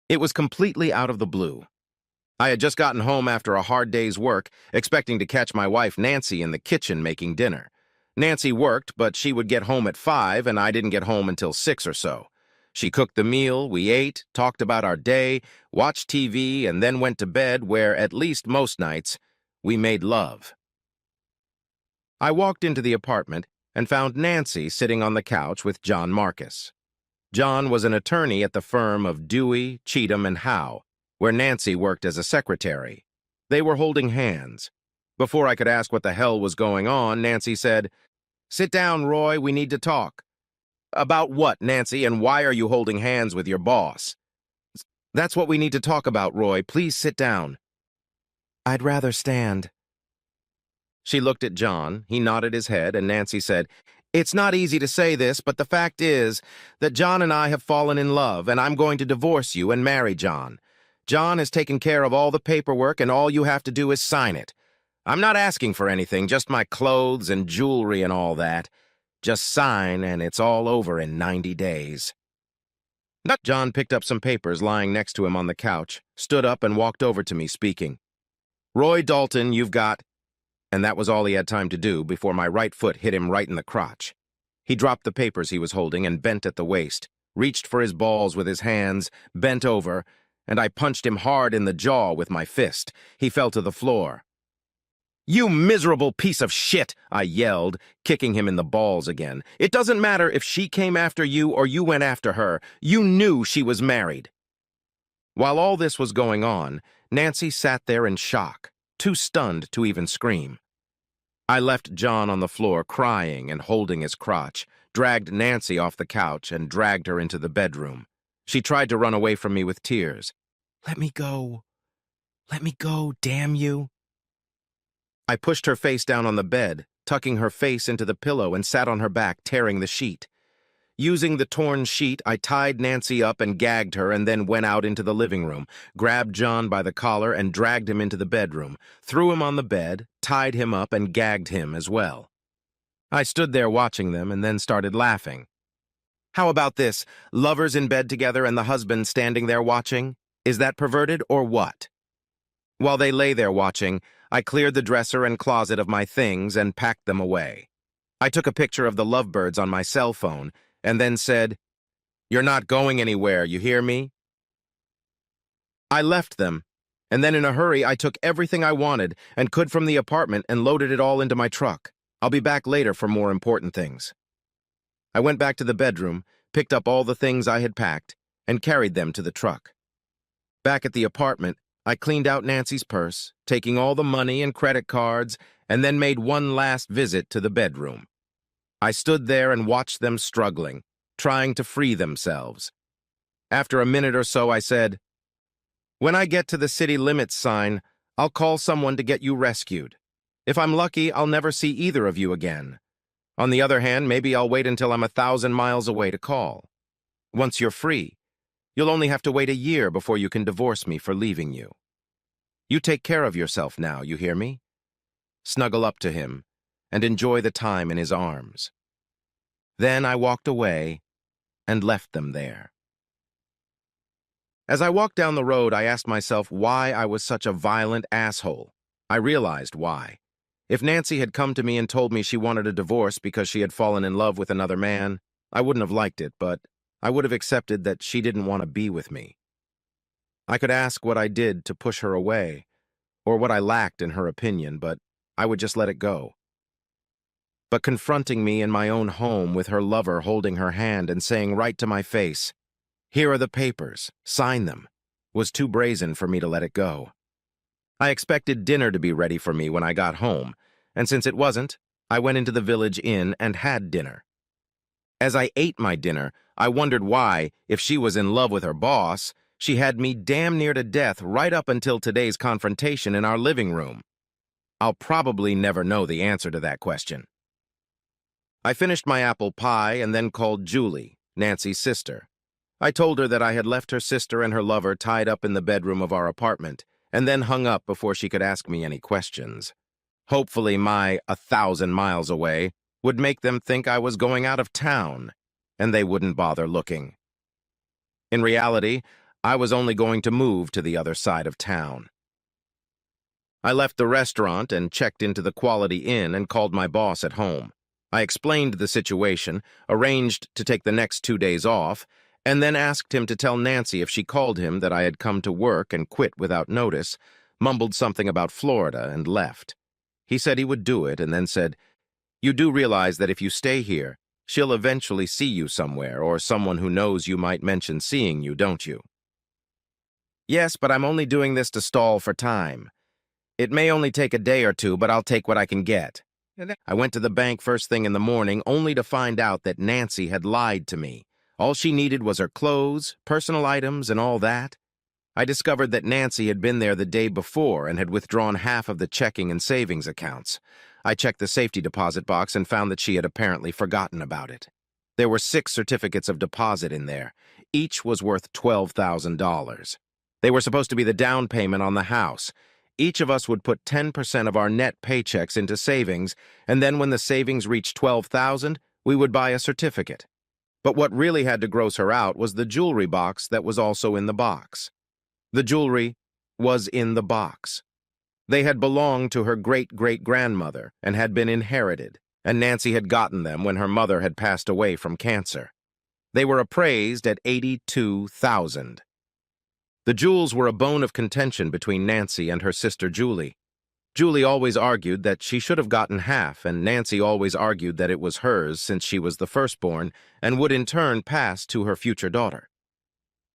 It was completely out of the blue. I had just gotten home after a hard day's work, expecting to catch my wife Nancy in the kitchen making dinner. Nancy worked, but she would get home at 5, and I didn't get home until 6 or so. She cooked the meal, we ate, talked about our day, watched TV, and then went to bed where, at least most nights, we made love. I walked into the apartment and found Nancy sitting on the couch with John Marcus. John was an attorney at the firm of Dewey, Cheatham, and Howe, where Nancy worked as a secretary. They were holding hands. Before I could ask what the hell was going on, Nancy said, "Sit down, Roy, we need to talk." "About what, Nancy, and why are you holding hands with your boss?" "That's what we need to talk about, Roy. Please sit down." "I'd rather stand." She looked at John, he nodded his head, and Nancy said, "It's not easy to say this, but the fact is that John and I have fallen in love, and I'm going to divorce you and marry John. John has taken care of all the paperwork, and all you have to do is sign it. I'm not asking for anything, just my clothes and jewelry and all that. Just sign, and it's all over in 90 days. John picked up some papers lying next to him on the couch, stood up and walked over to me, speaking. "Roy Dalton, you've got—" And that was all he had time to do before my right foot hit him right in the crotch. He dropped the papers he was holding and bent at the waist, reached for his balls with his hands, bent over, and I punched him hard in the jaw with my fist. He fell to the floor. "You miserable piece of shit!" I yelled, kicking him in the balls again. "It doesn't matter if she came after you or you went after her. You knew she was married." While all this was going on, Nancy sat there in shock, too stunned to even scream. I left John on the floor crying and holding his crotch, dragged Nancy off the couch and dragged her into the bedroom. She tried to run away from me with tears. "Let me go. Let me go, damn you." I pushed her face down on the bed, tucking her face into the pillow, and sat on her back, tearing the sheet. Using the torn sheet, I tied Nancy up and gagged her, and then went out into the living room, grabbed John by the collar and dragged him into the bedroom, threw him on the bed, tied him up, and gagged him as well. I stood there watching them and then started laughing. How about this? Lovers in bed together and the husband standing there watching? Is that perverted or what? While they lay there watching, I cleared the dresser and closet of my things and packed them away. I took a picture of the lovebirds on my cell phone and then said, "You're not going anywhere, you hear me?" I left them, and then in a hurry I took everything I wanted and could from the apartment and loaded it all into my truck. I'll be back later for more important things. I went back to the bedroom, picked up all the things I had packed, and carried them to the truck. Back at the apartment, I cleaned out Nancy's purse, taking all the money and credit cards, and then made one last visit to the bedroom. I stood there and watched them struggling, trying to free themselves. After a minute or so, I said, "When I get to the city limits sign, I'll call someone to get you rescued. If I'm lucky, I'll never see either of you again. On the other hand, maybe I'll wait until I'm 1,000 miles away to call. Once you're free, you'll only have to wait a year before you can divorce me for leaving you. You take care of yourself now, you hear me? Snuggle up to him and enjoy the time in his arms." Then I walked away and left them there. As I walked down the road, I asked myself why I was such a violent asshole. I realized why. If Nancy had come to me and told me she wanted a divorce because she had fallen in love with another man, I wouldn't have liked it, but I would have accepted that she didn't want to be with me. I could ask what I did to push her away, or what I lacked in her opinion, but I would just let it go. But confronting me in my own home with her lover holding her hand and saying right to my face, "Here are the papers, sign them," was too brazen for me to let it go. I expected dinner to be ready for me when I got home, and since it wasn't, I went into the village inn and had dinner. As I ate my dinner, I wondered why, if she was in love with her boss, she had me damn near to death right up until today's confrontation in our living room. I'll probably never know the answer to that question. I finished my apple pie and then called Julie, Nancy's sister. I told her that I had left her sister and her lover tied up in the bedroom of our apartment, and then hung up before she could ask me any questions. Hopefully my 1,000 miles away would make them think I was going out of town, and they wouldn't bother looking. In reality, I was only going to move to the other side of town. I left the restaurant and checked into the Quality Inn and called my boss at home. I explained the situation, arranged to take the next 2 days off, and then asked him to tell Nancy if she called him that I had come to work and quit without notice, mumbled something about Florida, and left. He said he would do it and then said, "You do realize that if you stay here, she'll eventually see you somewhere, or someone who knows you might mention seeing you, don't you?" "Yes, but I'm only doing this to stall for time. It may only take a day or two, but I'll take what I can get." I went to the bank first thing in the morning only to find out that Nancy had lied to me. All she needed was her clothes, personal items, and all that. I discovered that Nancy had been there the day before and had withdrawn half of the checking and savings accounts. I checked the safety deposit box and found that she had apparently forgotten about it. There were 6 certificates of deposit in there. Each was worth $12,000. They were supposed to be the down payment on the house. Each of us would put 10% of our net paychecks into savings, and then when the savings reached $12,000, we would buy a certificate. But what really had to gross her out was the jewelry box that was also in the box. The jewelry was in the box. They had belonged to her great-great-grandmother and had been inherited, and Nancy had gotten them when her mother had passed away from cancer. They were appraised at $82,000. The jewels were a bone of contention between Nancy and her sister Julie. Julie always argued that she should have gotten half, and Nancy always argued that it was hers since she was the firstborn and would in turn pass to her future daughter.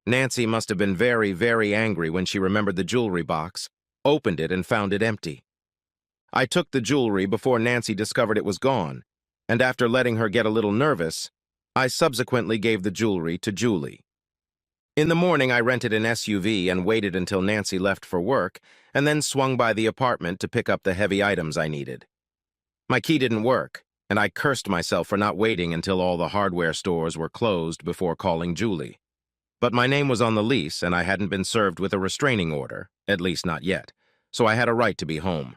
Nancy must have been very, very angry when she remembered the jewelry box, opened it, and found it empty. I took the jewelry before Nancy discovered it was gone, and after letting her get a little nervous, I subsequently gave the jewelry to Julie. In the morning, I rented an SUV and waited until Nancy left for work, and then swung by the apartment to pick up the heavy items I needed. My key didn't work, and I cursed myself for not waiting until all the hardware stores were closed before calling Julie. But my name was on the lease, and I hadn't been served with a restraining order, at least not yet, so I had a right to be home.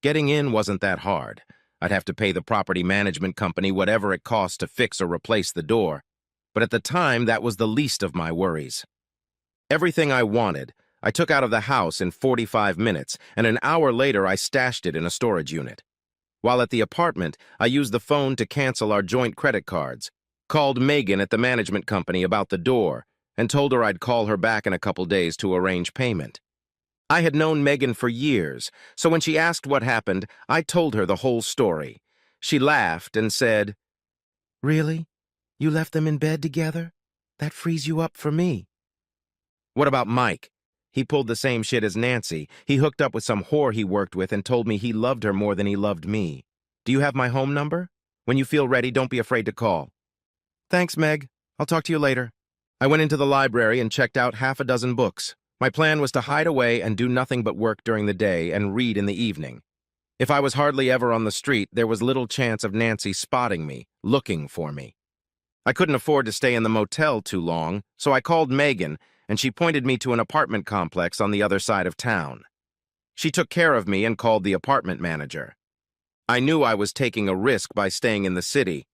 Getting in wasn't that hard. I'd have to pay the property management company whatever it cost to fix or replace the door, but at the time, that was the least of my worries. Everything I wanted, I took out of the house in 45 minutes, and an hour later I stashed it in a storage unit. While at the apartment, I used the phone to cancel our joint credit cards, called Megan at the management company about the door, and told her I'd call her back in a couple days to arrange payment. I had known Megan for years, so when she asked what happened, I told her the whole story. She laughed and said, "Really? You left them in bed together? That frees you up for me." "What about Mike? He pulled the same shit as Nancy. He hooked up with some whore he worked with and told me he loved her more than he loved me. Do you have my home number? When you feel ready, don't be afraid to call." "Thanks, Meg. I'll talk to you later." I went into the library and checked out half a dozen books. My plan was to hide away and do nothing but work during the day and read in the evening. If I was hardly ever on the street, there was little chance of Nancy spotting me, looking for me. I couldn't afford to stay in the motel too long, so I called Megan, and she pointed me to an apartment complex on the other side of town. She took care of me and called the apartment manager. I knew I was taking a risk by staying in the city.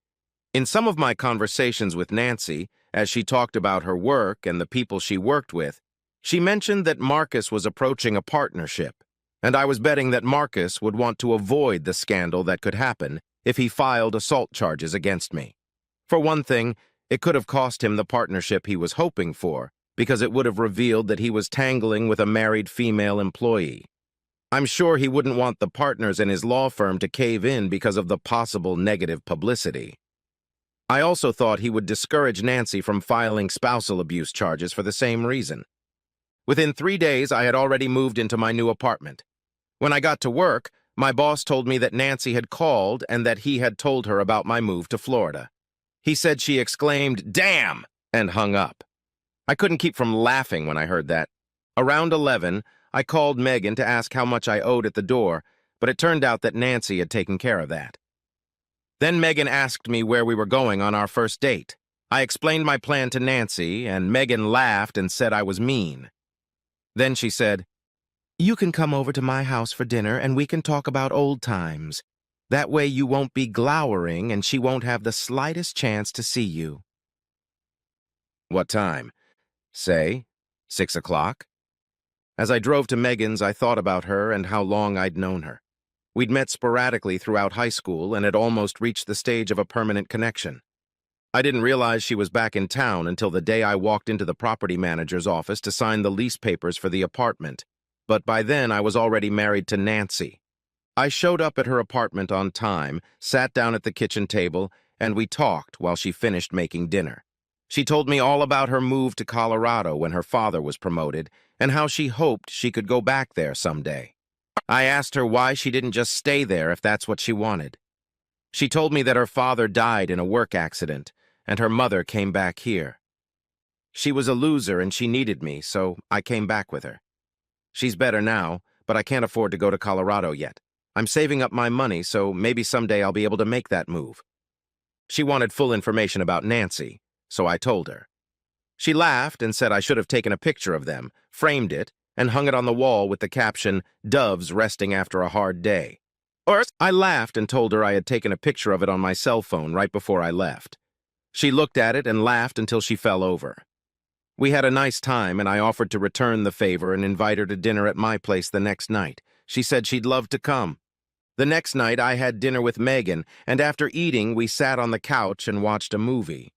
In some of my conversations with Nancy, as she talked about her work and the people she worked with, she mentioned that Marcus was approaching a partnership, and I was betting that Marcus would want to avoid the scandal that could happen if he filed assault charges against me. For one thing, it could have cost him the partnership he was hoping for, because it would have revealed that he was tangling with a married female employee. I'm sure he wouldn't want the partners in his law firm to cave in because of the possible negative publicity. I also thought he would discourage Nancy from filing spousal abuse charges for the same reason. Within 3 days, I had already moved into my new apartment. When I got to work, my boss told me that Nancy had called and that he had told her about my move to Florida. He said she exclaimed, "Damn!" and hung up. I couldn't keep from laughing when I heard that. Around 11, I called Megan to ask how much I owed at the door, but it turned out that Nancy had taken care of that. Then Megan asked me where we were going on our first date. I explained my plan to Nancy, and Megan laughed and said I was mean. Then she said, "You can come over to my house for dinner and we can talk about old times. That way you won't be glowering and she won't have the slightest chance to see you." "What time? Say 6 o'clock? As I drove to Megan's, I thought about her and how long I'd known her. We'd met sporadically throughout high school and had almost reached the stage of a permanent connection. I didn't realize she was back in town until the day I walked into the property manager's office to sign the lease papers for the apartment. But by then, I was already married to Nancy. I showed up at her apartment on time, sat down at the kitchen table, and we talked while she finished making dinner. She told me all about her move to Colorado when her father was promoted and how she hoped she could go back there someday. I asked her why she didn't just stay there if that's what she wanted. She told me that her father died in a work accident and her mother came back here. She was a loser and she needed me, so I came back with her. She's better now, but I can't afford to go to Colorado yet. I'm saving up my money, so maybe someday I'll be able to make that move. She wanted full information about Nancy, so I told her. She laughed and said I should have taken a picture of them, framed it, and hung it on the wall with the caption, "Doves resting after a hard day." Or I laughed and told her I had taken a picture of it on my cell phone right before I left. She looked at it and laughed until she fell over. We had a nice time, and I offered to return the favor and invite her to dinner at my place the next night. She said she'd love to come. The next night, I had dinner with Megan, and after eating, we sat on the couch and watched a movie.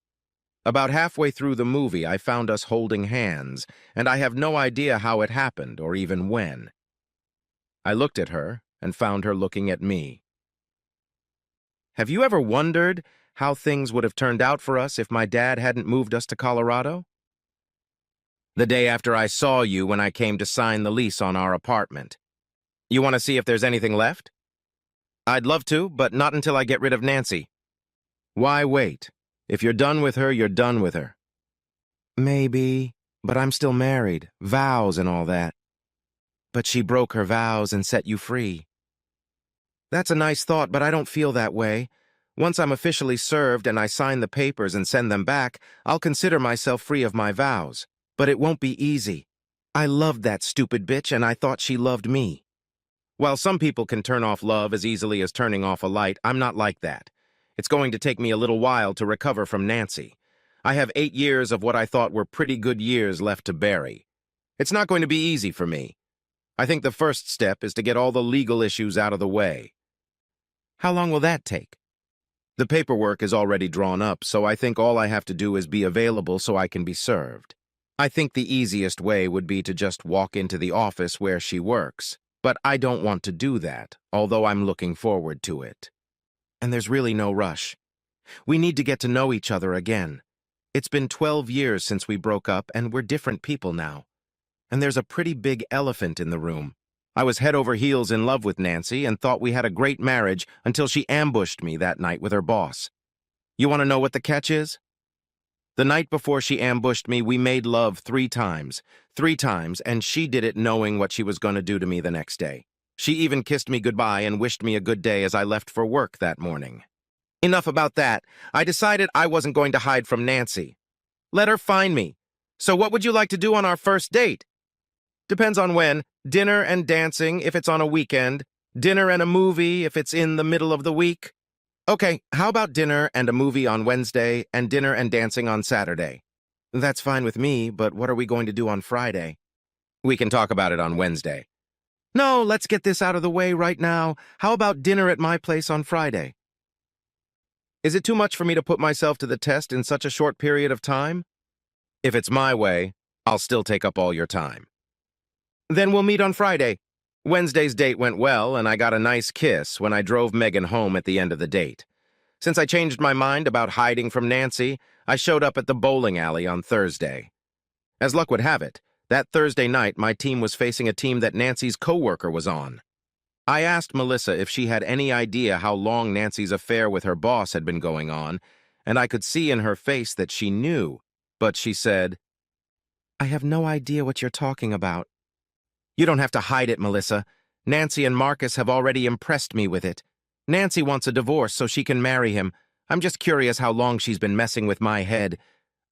About halfway through the movie, I found us holding hands, and I have no idea how it happened or even when. I looked at her and found her looking at me. Have you ever wondered how things would have turned out for us if my dad hadn't moved us to Colorado? The day after I saw you when I came to sign the lease on our apartment. You want to see if there's anything left? I'd love to, but not until I get rid of Nancy. Why wait? If you're done with her, you're done with her. Maybe, but I'm still married, vows and all that. But she broke her vows and set you free. That's a nice thought, but I don't feel that way. Once I'm officially served and I sign the papers and send them back, I'll consider myself free of my vows. But it won't be easy. I loved that stupid bitch and I thought she loved me. While some people can turn off love as easily as turning off a light, I'm not like that. It's going to take me a little while to recover from Nancy. I have 8 years of what I thought were pretty good years left to bury. It's not going to be easy for me. I think the first step is to get all the legal issues out of the way. How long will that take? The paperwork is already drawn up, so I think all I have to do is be available so I can be served. I think the easiest way would be to just walk into the office where she works, but I don't want to do that, although I'm looking forward to it. And there's really no rush. We need to get to know each other again. It's been 12 years since we broke up, and we're different people now. And there's a pretty big elephant in the room. I was head over heels in love with Nancy and thought we had a great marriage until she ambushed me that night with her boss. You want to know what the catch is? The night before she ambushed me, we made love 3 times. 3 times, and she did it knowing what she was going to do to me the next day. She even kissed me goodbye and wished me a good day as I left for work that morning. Enough about that. I decided I wasn't going to hide from Nancy. Let her find me. So what would you like to do on our first date? Depends on when. Dinner and dancing if it's on a weekend. Dinner and a movie if it's in the middle of the week. Okay, how about dinner and a movie on Wednesday and dinner and dancing on Saturday? That's fine with me, but what are we going to do on Friday? We can talk about it on Wednesday. No, let's get this out of the way right now. How about dinner at my place on Friday? Is it too much for me to put myself to the test in such a short period of time? If it's my way, I'll still take up all your time. Then we'll meet on Friday. Wednesday's date went well, and I got a nice kiss when I drove Megan home at the end of the date. Since I changed my mind about hiding from Nancy, I showed up at the bowling alley on Thursday. As luck would have it, that Thursday night my team was facing a team that Nancy's coworker was on. I asked Melissa if she had any idea how long Nancy's affair with her boss had been going on, and I could see in her face that she knew, but she said, "I have no idea what you're talking about." You don't have to hide it, Melissa. Nancy and Marcus have already impressed me with it. Nancy wants a divorce so she can marry him. I'm just curious how long she's been messing with my head.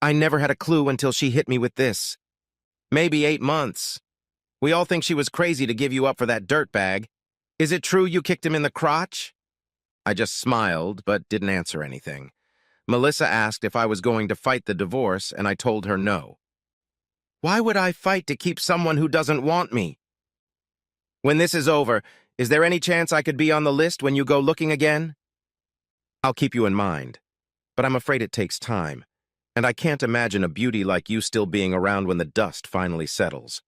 I never had a clue until she hit me with this. Maybe 8 months. We all think she was crazy to give you up for that dirtbag. Is it true you kicked him in the crotch? I just smiled, but didn't answer anything. Melissa asked if I was going to fight the divorce, and I told her no. Why would I fight to keep someone who doesn't want me? When this is over, is there any chance I could be on the list when you go looking again? I'll keep you in mind, but I'm afraid it takes time, and I can't imagine a beauty like you still being around when the dust finally settles.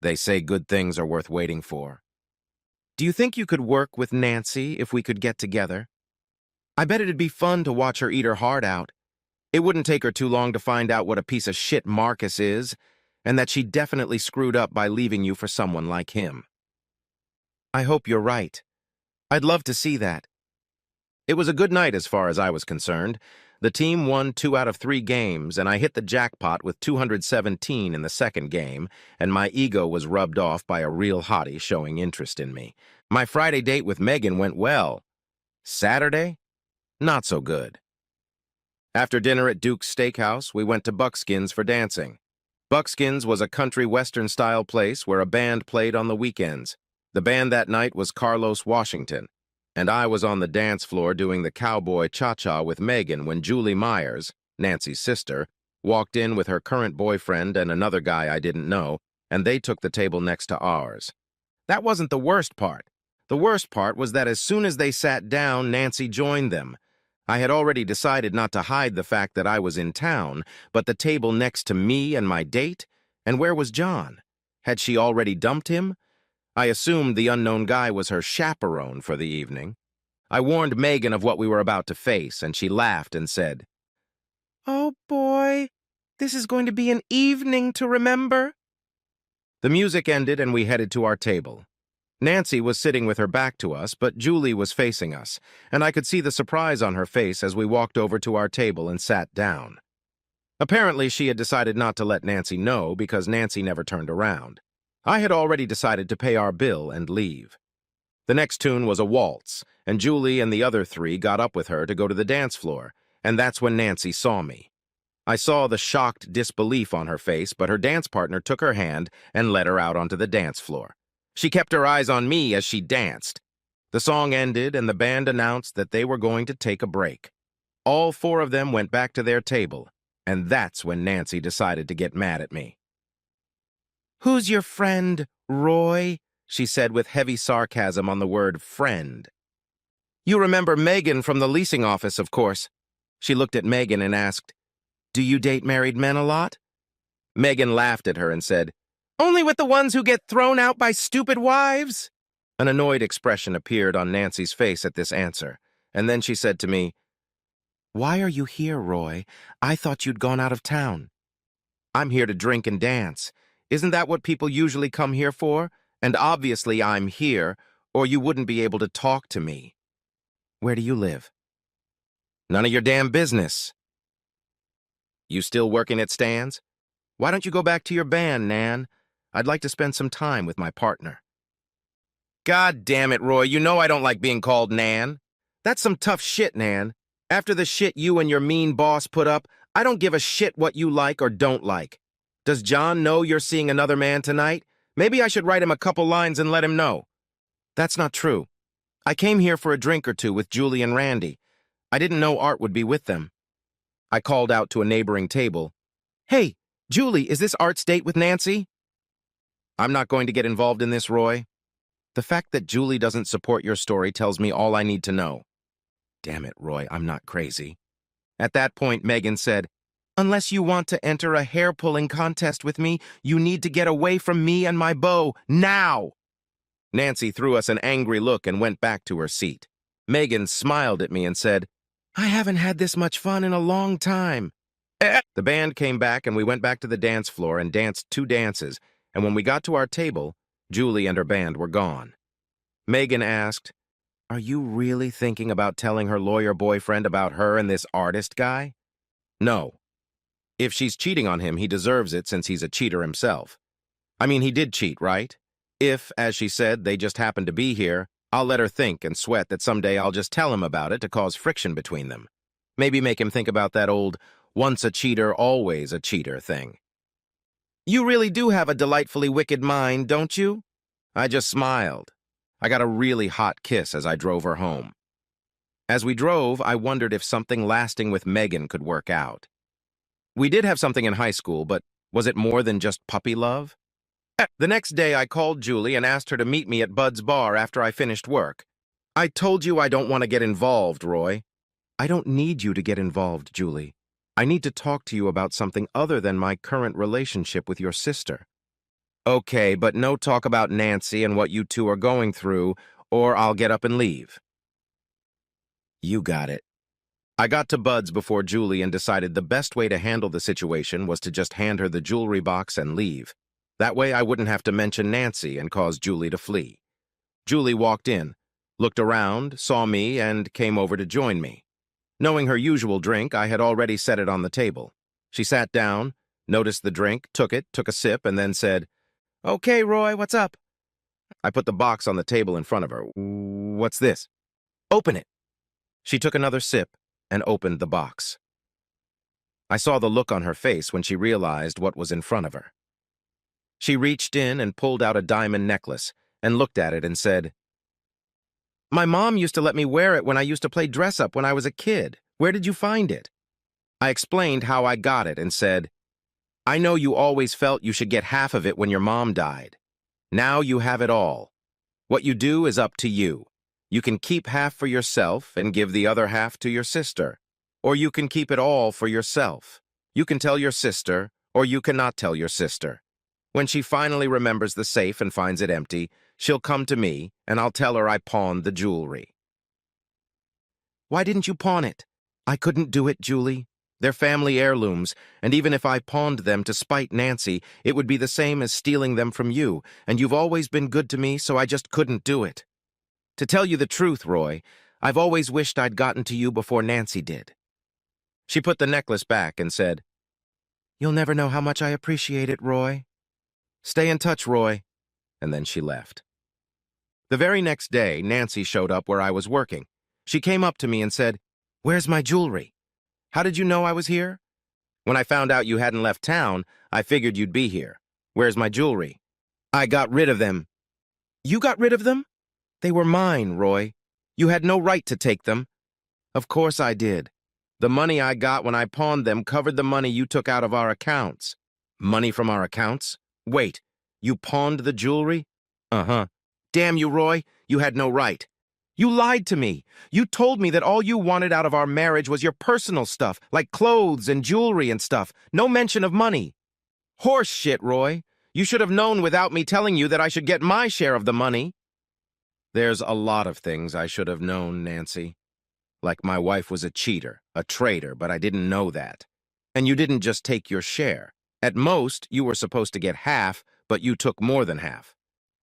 They say good things are worth waiting for. Do you think you could work with Nancy if we could get together? I bet it'd be fun to watch her eat her heart out. It wouldn't take her too long to find out what a piece of shit Marcus is, and that she definitely screwed up by leaving you for someone like him. I hope you're right. I'd love to see that. It was a good night as far as I was concerned. The team won 2 out of 3 games, and I hit the jackpot with 217 in the second game, and my ego was rubbed off by a real hottie showing interest in me. My Friday date with Megan went well. Saturday? Not so good. After dinner at Duke's Steakhouse, we went to Buckskins for dancing. Buckskins was a country western-style place where a band played on the weekends. The band that night was Carlos Washington, and I was on the dance floor doing the cowboy cha-cha with Megan when Julie Myers, Nancy's sister, walked in with her current boyfriend and another guy I didn't know, and they took the table next to ours. That wasn't the worst part. The worst part was that as soon as they sat down, Nancy joined them. I had already decided not to hide the fact that I was in town, but the table next to me and my date? And where was John? Had she already dumped him? I assumed the unknown guy was her chaperone for the evening. I warned Megan of what we were about to face, and she laughed and said, "Oh boy, this is going to be an evening to remember." The music ended and we headed to our table. Nancy was sitting with her back to us, but Julie was facing us, and I could see the surprise on her face as we walked over to our table and sat down. Apparently, she had decided not to let Nancy know because Nancy never turned around. I had already decided to pay our bill and leave. The next tune was a waltz, and Julie and the other 3 got up with her to go to the dance floor, and that's when Nancy saw me. I saw the shocked disbelief on her face, but her dance partner took her hand and led her out onto the dance floor. She kept her eyes on me as she danced. The song ended, and the band announced that they were going to take a break. All 4 of them went back to their table, and that's when Nancy decided to get mad at me. "Who's your friend, Roy?" she said with heavy sarcasm on the word friend. "You remember Megan from the leasing office, of course." She looked at Megan and asked, "Do you date married men a lot?" Megan laughed at her and said, "Only with the ones who get thrown out by stupid wives?" An annoyed expression appeared on Nancy's face at this answer, and then she said to me, "Why are you here, Roy? I thought you'd gone out of town." "I'm here to drink and dance. Isn't that what people usually come here for? And obviously I'm here, or you wouldn't be able to talk to me." "Where do you live?" "None of your damn business." "You still working at Stan's? Why don't you go back to your band, Nan? I'd like to spend some time with my partner." "God damn it, Roy, you know I don't like being called Nan. That's some tough shit, Nan. After the shit you and your mean boss put up, I don't give a shit what you like or don't like. Does John know you're seeing another man tonight? Maybe I should write him a couple lines and let him know." "That's not true. I came here for a drink or two with Julie and Randy. I didn't know Art would be with them." I called out to a neighboring table, "Hey, Julie, is this Art's date with Nancy?" "I'm not going to get involved in this, Roy. The fact that Julie doesn't support your story tells me all I need to know." "Damn it, Roy, I'm not crazy." At that point, Megan said, "Unless you want to enter a hair-pulling contest with me, you need to get away from me and my beau, now!" Nancy threw us an angry look and went back to her seat. Megan smiled at me and said, "I haven't had this much fun in a long time." The band came back and we went back to the dance floor and danced 2 dances, and when we got to our table, Julie and her band were gone. Megan asked, "Are you really thinking about telling her lawyer boyfriend about her and this artist guy?" "No. If she's cheating on him, he deserves it since he's a cheater himself. I mean, he did cheat, right? If, as she said, they just happened to be here, I'll let her think and sweat that someday I'll just tell him about it to cause friction between them. Maybe make him think about that old once a cheater, always a cheater thing." "You really do have a delightfully wicked mind, don't you?" I just smiled. I got a really hot kiss as I drove her home. As we drove, I wondered if something lasting with Megan could work out. We did have something in high school, but Was it more than just puppy love? The next day, I called Julie and asked her to meet me at Bud's bar after I finished work. I told you I don't want to get involved, Roy. I don't need you to get involved, Julie. I need to talk to you about something other than my current relationship with your sister. Okay, but no talk about Nancy and what you two are going through, or I'll get up and leave. You got it. I got to Bud's before Julie and decided the best way to handle the situation was to just hand her the jewelry box and leave. That way I wouldn't have to mention Nancy and cause Julie to flee. Julie walked in, looked around, saw me, and came over to join me. Knowing her usual drink, I had already set it on the table. She sat down, noticed the drink, took a sip, and then said, "Okay, Roy, what's up?" I put the box on the table in front of her. "What's this?" "Open it." She took another sip and opened the box. I saw the look on her face when she realized what was in front of her. She reached in and pulled out a diamond necklace and looked at it and said, "My mom used to let me wear it when I used to play dress-up when I was a kid. Where did you find it?" I explained how I got it and said, "I know you always felt you should get half of it when your mom died. Now you have it all. What you do is up to you. You can keep half for yourself and give the other half to your sister. Or you can keep it all for yourself. You can tell your sister, or you cannot tell your sister. When she finally remembers the safe and finds it empty, she'll come to me, and I'll tell her I pawned the jewelry." "Why didn't you pawn it?" "I couldn't do it, Julie. They're family heirlooms, and even if I pawned them to spite Nancy, it would be the same as stealing them from you, and you've always been good to me, so I just couldn't do it. To tell you the truth, Roy, I've always wished I'd gotten to you before Nancy did." She put the necklace back and said, "You'll never know how much I appreciate it, Roy. Stay in touch, Roy." And then she left. The very next day, Nancy showed up where I was working. She came up to me and said, "Where's my jewelry? How did you know I was here?" "When I found out you hadn't left town, I figured you'd be here. Where's my jewelry?" "I got rid of them." "You got rid of them?" "They were mine, Roy. You had no right to take them." "Of course I did. The money I got when I pawned them covered the money you took out of our accounts." "Money from our accounts? Wait, you pawned the jewelry?" "Uh-huh. Damn you, Roy. You had no right. You lied to me. You told me that all you wanted out of our marriage was your personal stuff, like clothes and jewelry and stuff. No mention of money. Horse shit, Roy. You should have known without me telling you that I should get my share of the money." "There's a lot of things I should have known, Nancy. Like my wife was a cheater, a traitor, but I didn't know that. And you didn't just take your share. At most, you were supposed to get half, but you took more than half."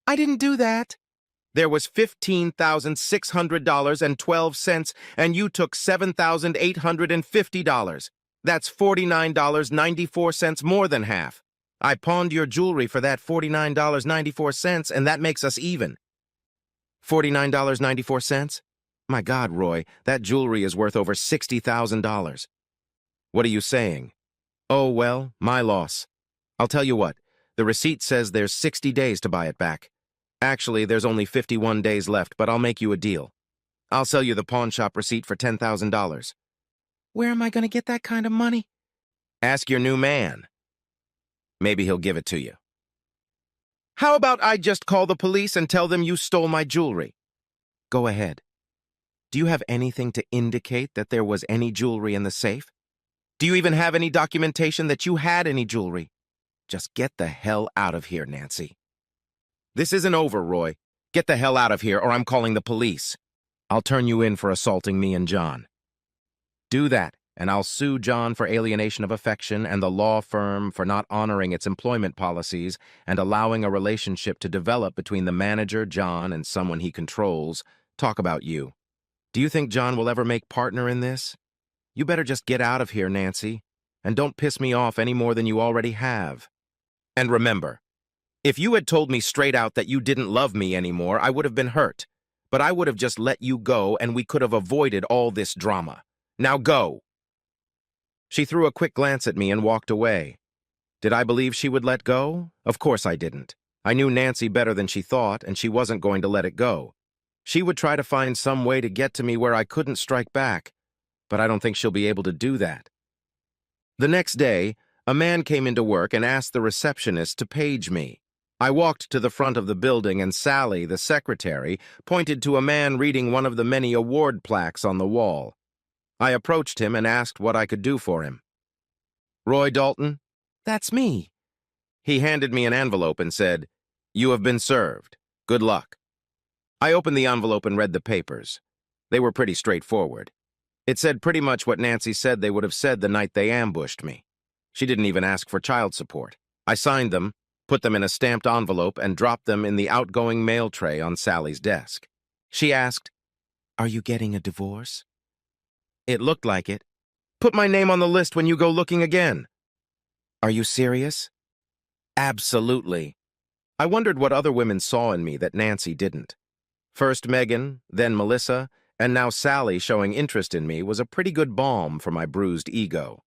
"I didn't do that." "There was $15,600.12, and you took $7,850. That's $49.94 more than half. I pawned your jewelry for that $49.94, and that makes us even." $49.94? My God, Roy, that jewelry is worth over $60,000. "What are you saying?" "Oh, well, my loss. I'll tell you what, the receipt says there's 60 days to buy it back. Actually, there's only 51 days left, but I'll make you a deal. I'll sell you the pawn shop receipt for $10,000. "Where am I going to get that kind of money?" "Ask your new man. Maybe he'll give it to you." "How about I just call the police and tell them you stole my jewelry?" "Go ahead. Do you have anything to indicate that there was any jewelry in the safe? Do you even have any documentation that you had any jewelry? Just get the hell out of here, Nancy." "This isn't over, Roy. Get the hell out of here, or I'm calling the police. I'll turn you in for assaulting me and John." "Do that, and I'll sue John for alienation of affection and the law firm for not honoring its employment policies and allowing a relationship to develop between the manager, John, and someone he controls. Talk about you. Do you think John will ever make partner in this? You better just get out of here, Nancy, and don't piss me off any more than you already have. And remember, if you had told me straight out that you didn't love me anymore, I would have been hurt. But I would have just let you go, and we could have avoided all this drama. Now go." She threw a quick glance at me and walked away. Did I believe she would let go? Of course I didn't. I knew Nancy better than she thought, and she wasn't going to let it go. She would try to find some way to get to me where I couldn't strike back, but I don't think she'll be able to do that. The next day, A man came into work and asked the receptionist to page me. I walked to the front of the building and Sally, the secretary, pointed to a man reading one of the many award plaques on the wall. I approached him and asked what I could do for him. "Roy Dalton?" "That's me." He handed me an envelope and said, "You have been served. Good luck." I opened the envelope and read the papers. They were pretty straightforward. It said pretty much what Nancy said they would have said the night they ambushed me. She didn't even ask for child support. I signed them, put them in a stamped envelope, and dropped them in the outgoing mail tray on Sally's desk. She asked, "Are you getting a divorce?" It looked like it. "Put my name on the list when you go looking again." "Are you serious?" "Absolutely." I wondered what other women saw in me that Nancy didn't. First Megan, then Melissa, and now Sally showing interest in me was a pretty good balm for my bruised ego.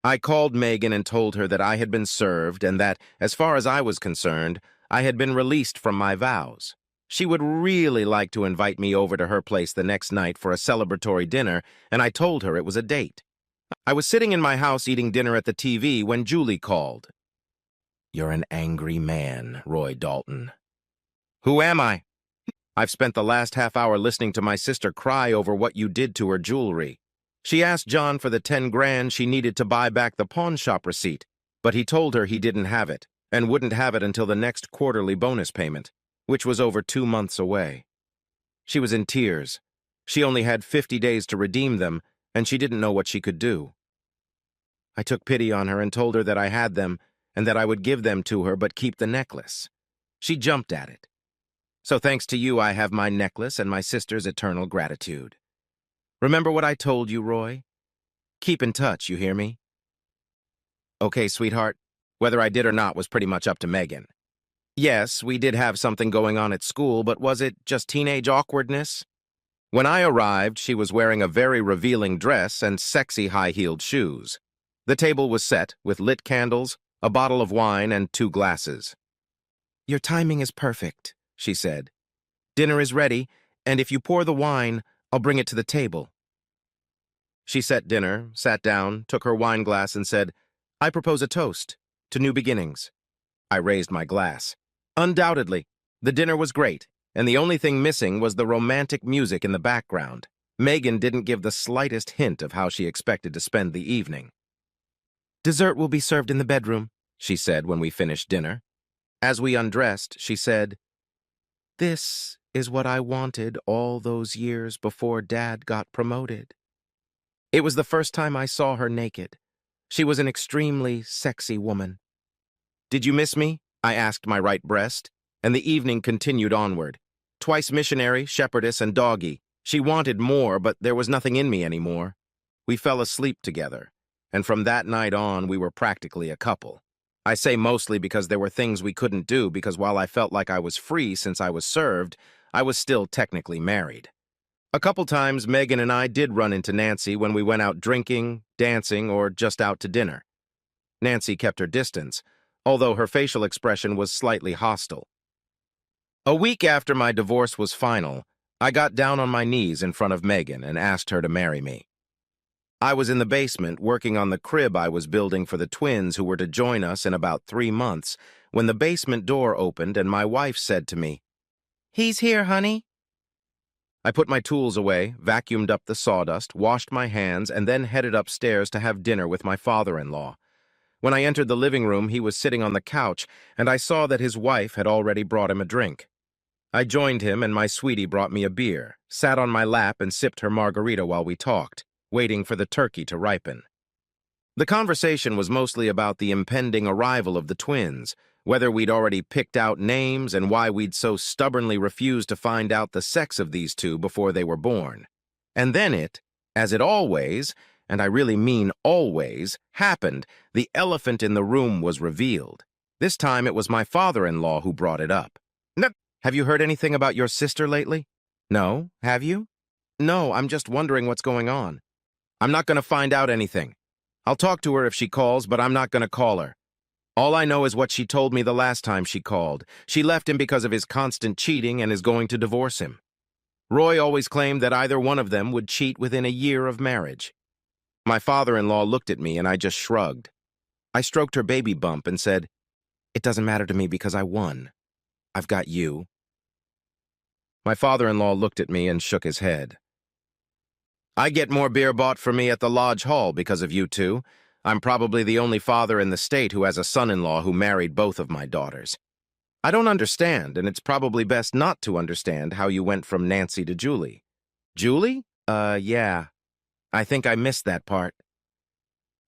I called Megan and told her that I had been served and that, as far as I was concerned, I had been released from my vows. She would really like to invite me over to her place the next night for a celebratory dinner, and I told her it was a date. I was sitting in my house eating dinner at the TV when Julie called. "You're an angry man, Roy Dalton." "Who am I?" "I've spent the last half hour listening to my sister cry over what you did to her jewelry. She asked John for the 10 grand she needed to buy back the pawn shop receipt, but he told her he didn't have it and wouldn't have it until the next quarterly bonus payment, which was over 2 months away. She was in tears. She only had 50 days to redeem them, and she didn't know what she could do. I took pity on her and told her that I had them and that I would give them to her but keep the necklace. She jumped at it. So thanks to you, I have my necklace and my sister's eternal gratitude. Remember what I told you, Roy? Keep in touch, you hear me?" "Okay, sweetheart. Whether I did or not was pretty much up to Megan. Yes, we did have something going on at school, but was it just teenage awkwardness?" When I arrived, she was wearing a very revealing dress and sexy high-heeled shoes. The table was set with lit candles, a bottle of wine, and 2 glasses. "Your timing is perfect," she said. "Dinner is ready, and if you pour the wine, I'll bring it to the table." She set dinner, sat down, took her wine glass, and said, "I propose a toast to new beginnings." I raised my glass. Undoubtedly, the dinner was great, and the only thing missing was the romantic music in the background. Megan didn't give the slightest hint of how she expected to spend the evening. "Dessert will be served in the bedroom," she said when we finished dinner. As we undressed, she said, "This is what I wanted all those years before Dad got promoted." It was the first time I saw her naked. She was an extremely sexy woman. "Did you miss me?" I asked my right breast, and the evening continued onward. Twice missionary, shepherdess, and doggy. She wanted more, but there was nothing in me anymore. We fell asleep together, and from that night on, we were practically a couple. I say mostly because there were things we couldn't do because while I felt like I was free since I was served, I was still technically married. A couple times, Megan and I did run into Nancy when we went out drinking, dancing, or just out to dinner. Nancy kept her distance, although her facial expression was slightly hostile. A week after my divorce was final, I got down on my knees in front of Megan and asked her to marry me. I was in the basement working on the crib I was building for the twins who were to join us in about 3 months when the basement door opened and my wife said to me, "He's here, honey." I put my tools away, vacuumed up the sawdust, washed my hands, and then headed upstairs to have dinner with my father-in-law. When I entered the living room, he was sitting on the couch, and I saw that his wife had already brought him a drink. I joined him, and my sweetie brought me a beer, sat on my lap, and sipped her margarita while we talked, waiting for the turkey to ripen. The conversation was mostly about the impending arrival of the twins, whether we'd already picked out names and why we'd so stubbornly refused to find out the sex of these two before they were born. And then as it always, and I really mean always, happened, the elephant in the room was revealed. This time it was my father-in-law who brought it up. "Have you heard anything about your sister lately?" "No, have you?" "No, I'm just wondering what's going on." "I'm not going to find out anything. I'll talk to her if she calls, but I'm not going to call her. All I know is what she told me the last time she called. She left him because of his constant cheating and is going to divorce him. Roy always claimed that either one of them would cheat within a year of marriage." My father-in-law looked at me and I just shrugged. I stroked her baby bump and said, "It doesn't matter to me because I won. I've got you." My father-in-law looked at me and shook his head. "I get more beer bought for me at the lodge hall because of you two. I'm probably the only father in the state who has a son-in-law who married both of my daughters. I don't understand, and it's probably best not to understand how you went from Nancy to Julie." "Julie? Yeah. I think I missed that part."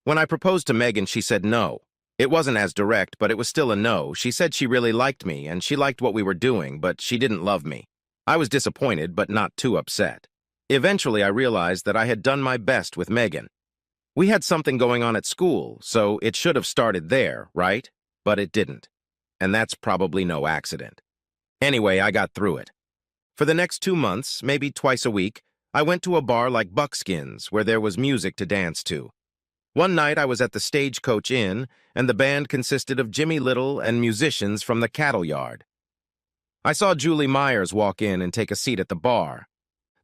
When I proposed to Megan, she said no. It wasn't as direct, but it was still a no. She said she really liked me, and she liked what we were doing, but she didn't love me. I was disappointed, but not too upset. Eventually, I realized that I had done my best with Megan. We had something going on at school, so it should have started there, right? But it didn't. And that's probably no accident. Anyway, I got through it. For the next 2 months, maybe twice a week, I went to a bar like Buckskins, where there was music to dance to. One night I was at the Stagecoach Inn, and the band consisted of Jimmy Little and musicians from the Cattle Yard. I saw Julie Myers walk in and take a seat at the bar.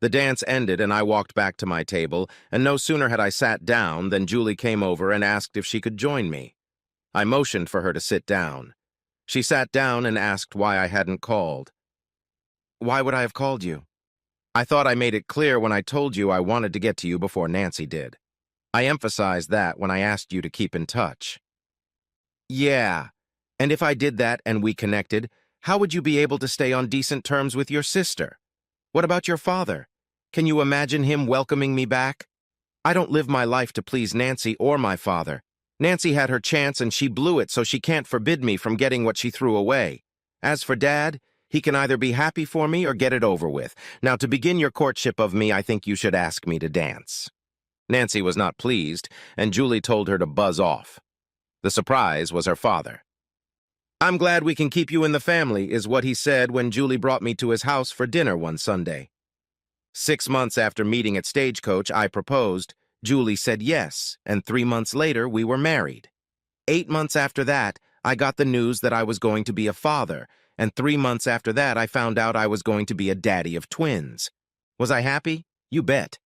The dance ended and I walked back to my table, and no sooner had I sat down than Julie came over and asked if she could join me. I motioned for her to sit down. She sat down and asked why I hadn't called. "Why would I have called you? I thought I made it clear when I told you I wanted to get to you before Nancy did. I emphasized that when I asked you to keep in touch." "Yeah, and if I did that and we connected, how would you be able to stay on decent terms with your sister? What about your father? Can you imagine him welcoming me back? I don't live my life to please Nancy or my father. Nancy had her chance and she blew it, so she can't forbid me from getting what she threw away. As for Dad, he can either be happy for me or get it over with. Now, to begin your courtship of me, I think you should ask me to dance." Nancy was not pleased, and Julie told her to buzz off. The surprise was her father. "I'm glad we can keep you in the family," is what he said when Julie brought me to his house for dinner one Sunday. 6 months after meeting at Stagecoach, I proposed. Julie said yes, and 3 months later, we were married. 8 months after that, I got the news that I was going to be a father, and 3 months after that, I found out I was going to be a daddy of twins. Was I happy? You bet.